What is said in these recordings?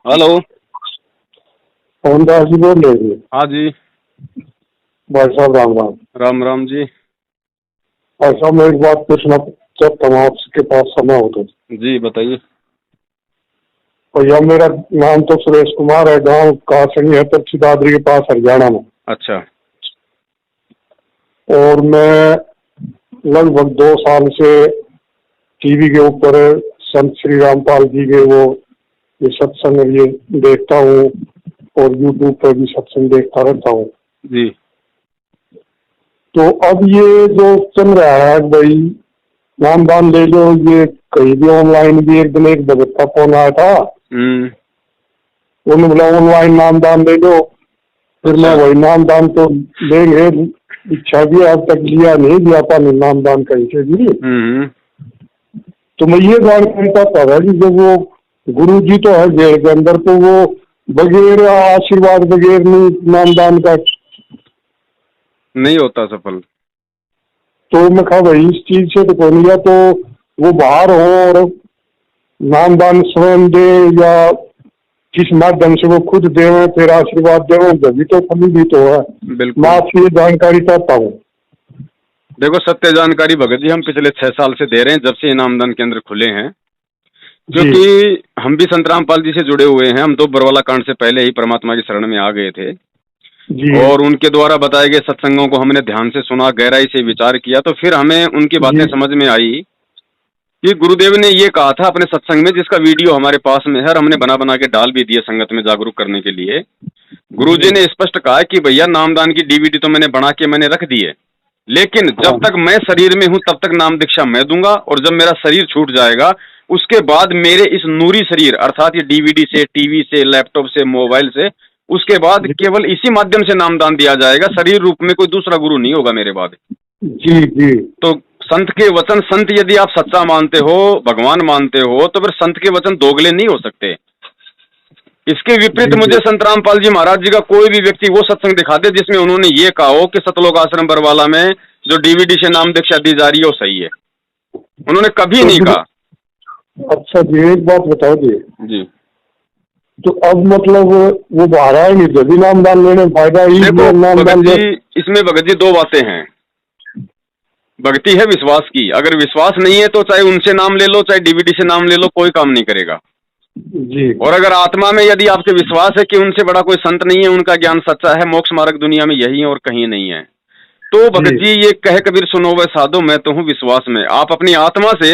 Hello. Mohandas जी बोल रहे थे। हाँ जी। भाई साहब राम राम। राम राम जी। भाई साहब मैं एक बात पूछना चाहता हूँ, आपके पास समय हो तो। जी बताइए। भैया मेरा नाम तो सुरेश कुमार है, गांव कासनी है, तरछी दादरी के पास, हरियाणा में। अच्छा। और मैं लगभग 2 साल से टीवी के ऊपर संत श्री रामपाल जी के वो ये सत्संग ये देखता हूँ, और यूट्यूब पर भी सत्संग देखता रहता हूँ। जी। तो अब ये जो चल रहा है भाई, नामदान ले लो, ये कहीं भी ऑनलाइन भी एक दिन एक भगत का फोन आया था, उन्होंने बोला ऑनलाइन नामदान ले लो। फिर मैं अच्छा। वही नामदान तो लेंगे, इच्छा भी आज तक लिया नहीं, दिया पानी नामदान कहीं से भी। तो मैं ये जानकारी चाहता था कि जब वो गुरु जी तो है जेल के अंदर, तो वो बगैर आशीर्वाद बगैर नामदान का नहीं होता सफल। तो मैं कहा भाई इस चीज से तो कोई नहीं गया, तो वो बाहर हो और नामदान स्वयं दे या किस माध्यम से वो खुद दे, फिर आशीर्वाद दे, जब तो फली भी तो है। बिल्कुल। मैं आपसे ये जानकारी चाहता हूँ। देखो, सत्य जानकारी भगत जी हम पिछले 6 साल से दे रहे हैं, जब से नामदान केंद्र खुले हैं। जी क्योंकि हम भी संत रामपाल जी से जुड़े हुए हैं, हम तो बरवाला कांड से पहले ही परमात्मा की शरण में आ गए थे। जी और उनके द्वारा बताए गए सत्संगों को हमने ध्यान से सुना, गहराई से विचार किया, तो फिर हमें उनकी बातें जी समझ में आई कि गुरुदेव ने ये कहा था अपने सत्संग में, जिसका वीडियो हमारे पास में है और हमने बना बना के डाल भी दिए संगत में जागरूक करने के लिए। गुरुजी जी। ने स्पष्ट कहा कि भैया नामदान की डीवीडी तो मैंने बना के मैंने रख दी है, लेकिन हाँ जब तक मैं शरीर में हूं तब तक नाम दीक्षा मैं दूंगा, और जब मेरा शरीर छूट जाएगा उसके बाद मेरे इस नूरी शरीर अर्थात ये डीवीडी से, टीवी से, लैपटॉप से, मोबाइल से, उसके बाद जी केवल इसी माध्यम से नामदान दिया जाएगा। शरीर रूप में कोई दूसरा गुरु नहीं होगा मेरे बाद। जी जी तो संत के वचन, संत यदि आप सच्चा मानते हो, भगवान मानते हो, तो फिर संत के वचन दोगले नहीं हो सकते। इसके विपरीत जी मुझे संत रामपाल जी महाराज जी का कोई भी व्यक्ति वो सत्संग दिखा दे जिसमें उन्होंने ये कहा हो कि सतलोक आश्रम बरवाला में जो डीवीडी से नाम दीक्षा दी जा रही है वो सही है। उन्होंने कभी तो नहीं फिर कहा। अच्छा जी, एक बात बताओ जी। जी तो अब मतलब वो बाहर आएंगे जब भी नामदान लेने में फायदा ही देखो नामदान भगत ले। जी, इसमें भगत जी दो बातें हैं। भक्ति है विश्वास की, अगर विश्वास नहीं है तो चाहे उनसे नाम ले लो, चाहे डीवीडी से नाम ले लो, कोई काम नहीं करेगा। जी और अगर आत्मा में यदि आपके विश्वास है कि उनसे बड़ा कोई संत नहीं है, उनका ज्ञान सच्चा है, मोक्ष मार्ग दुनिया में यही है और कहीं नहीं है, तो जी भगत जी ये कह कबीर सुनो वे साधो मैं तो हूं विश्वास में। आप अपनी आत्मा से,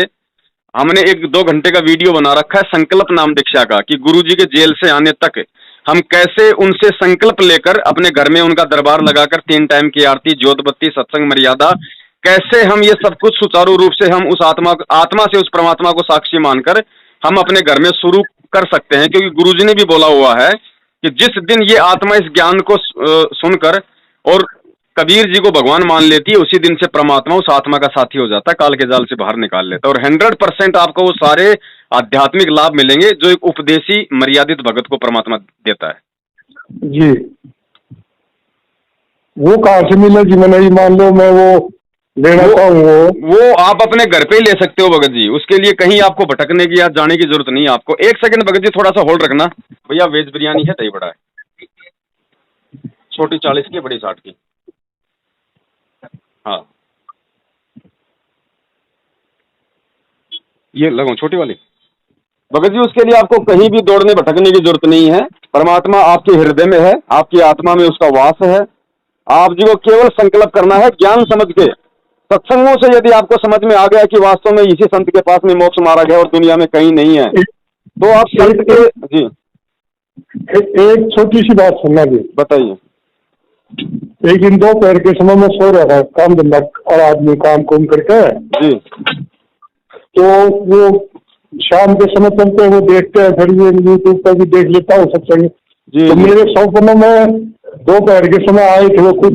हमने 1-2 घंटे का वीडियो बना रखा है संकल्प नाम दीक्षा का, कि गुरु जी के जेल से आने तक हम कैसे उनसे संकल्प लेकर अपने घर में उनका दरबार लगाकर 3 टाइम की आरती, ज्योत बत्ती, सत्संग मर्यादा, कैसे हम ये सब कुछ सुचारू रूप से हम उस आत्मा से उस परमात्मा को साक्षी मानकर हम अपने घर में शुरू कर सकते हैं। क्योंकि गुरुजी ने भी बोला हुआ है कि जिस दिन ये आत्मा इस ज्ञान को सुनकर और कबीर जी को भगवान मान लेती है, उसी दिन से परमात्मा उस आत्मा का साथी हो जाता है, काल के जाल से बाहर निकाल लेता है, और 100% आपको वो सारे आध्यात्मिक लाभ मिलेंगे जो एक उपदेशी मर्यादित भगत को परमात्मा देता है। जी। वो कहाँ से मिले जी? मैंने ये मान लो मैं वो लेना चाहूँ, वो आप अपने घर पे ही ले सकते हो भगत जी। उसके लिए कहीं आपको भटकने की या जाने की जरूरत नहीं है आपको। 1 सेकंड भगत जी, थोड़ा सा होल्ड रखना। भैया वेज बिरयानी है, दही बड़ा है, छोटी 40 की, बड़ी 60 की। हाँ ये लगाओ छोटी वाली। भगत जी उसके लिए आपको कहीं भी दौड़ने भटकने की जरूरत नहीं है। परमात्मा आपके हृदय में है, आपकी आत्मा में उसका वास है। आप जी को केवल संकल्प करना है ज्ञान समझ के। सत्संगों से यदि आपको समझ में आ गया कि वास्तव में इसी संत के पास में मोक्ष मार्ग है और दुनिया में कहीं नहीं है, तो आप संत के जी एक छोटी सी बात सुनना जी। बताइए। एक दिन दोपहर के समय में सो रहा था, काम धंधा और आदमी काम कुम करके जी तो वो शाम के समय चलते हैं, वो देखते हैं, फिर ये यूट्यूब पर भी देख लेता हूँ सत्संग। जी तो जी मेरे सपनों में दोपहर के समय आए थे वो खुद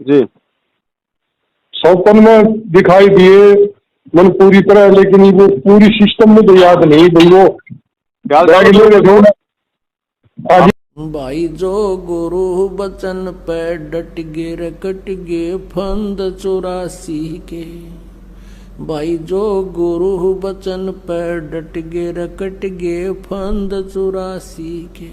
जी सपन में दिखाई दिए मन पूरी तरह, लेकिन वो पूरी सिस्टम में तो याद नहीं भाई। वो ख्याल आज भाई जो गुरु बचन पे डट गे रे कट गे फंद 84 के, भाई जो गुरु बचन पे डट गे रकट गे फंद 84 के।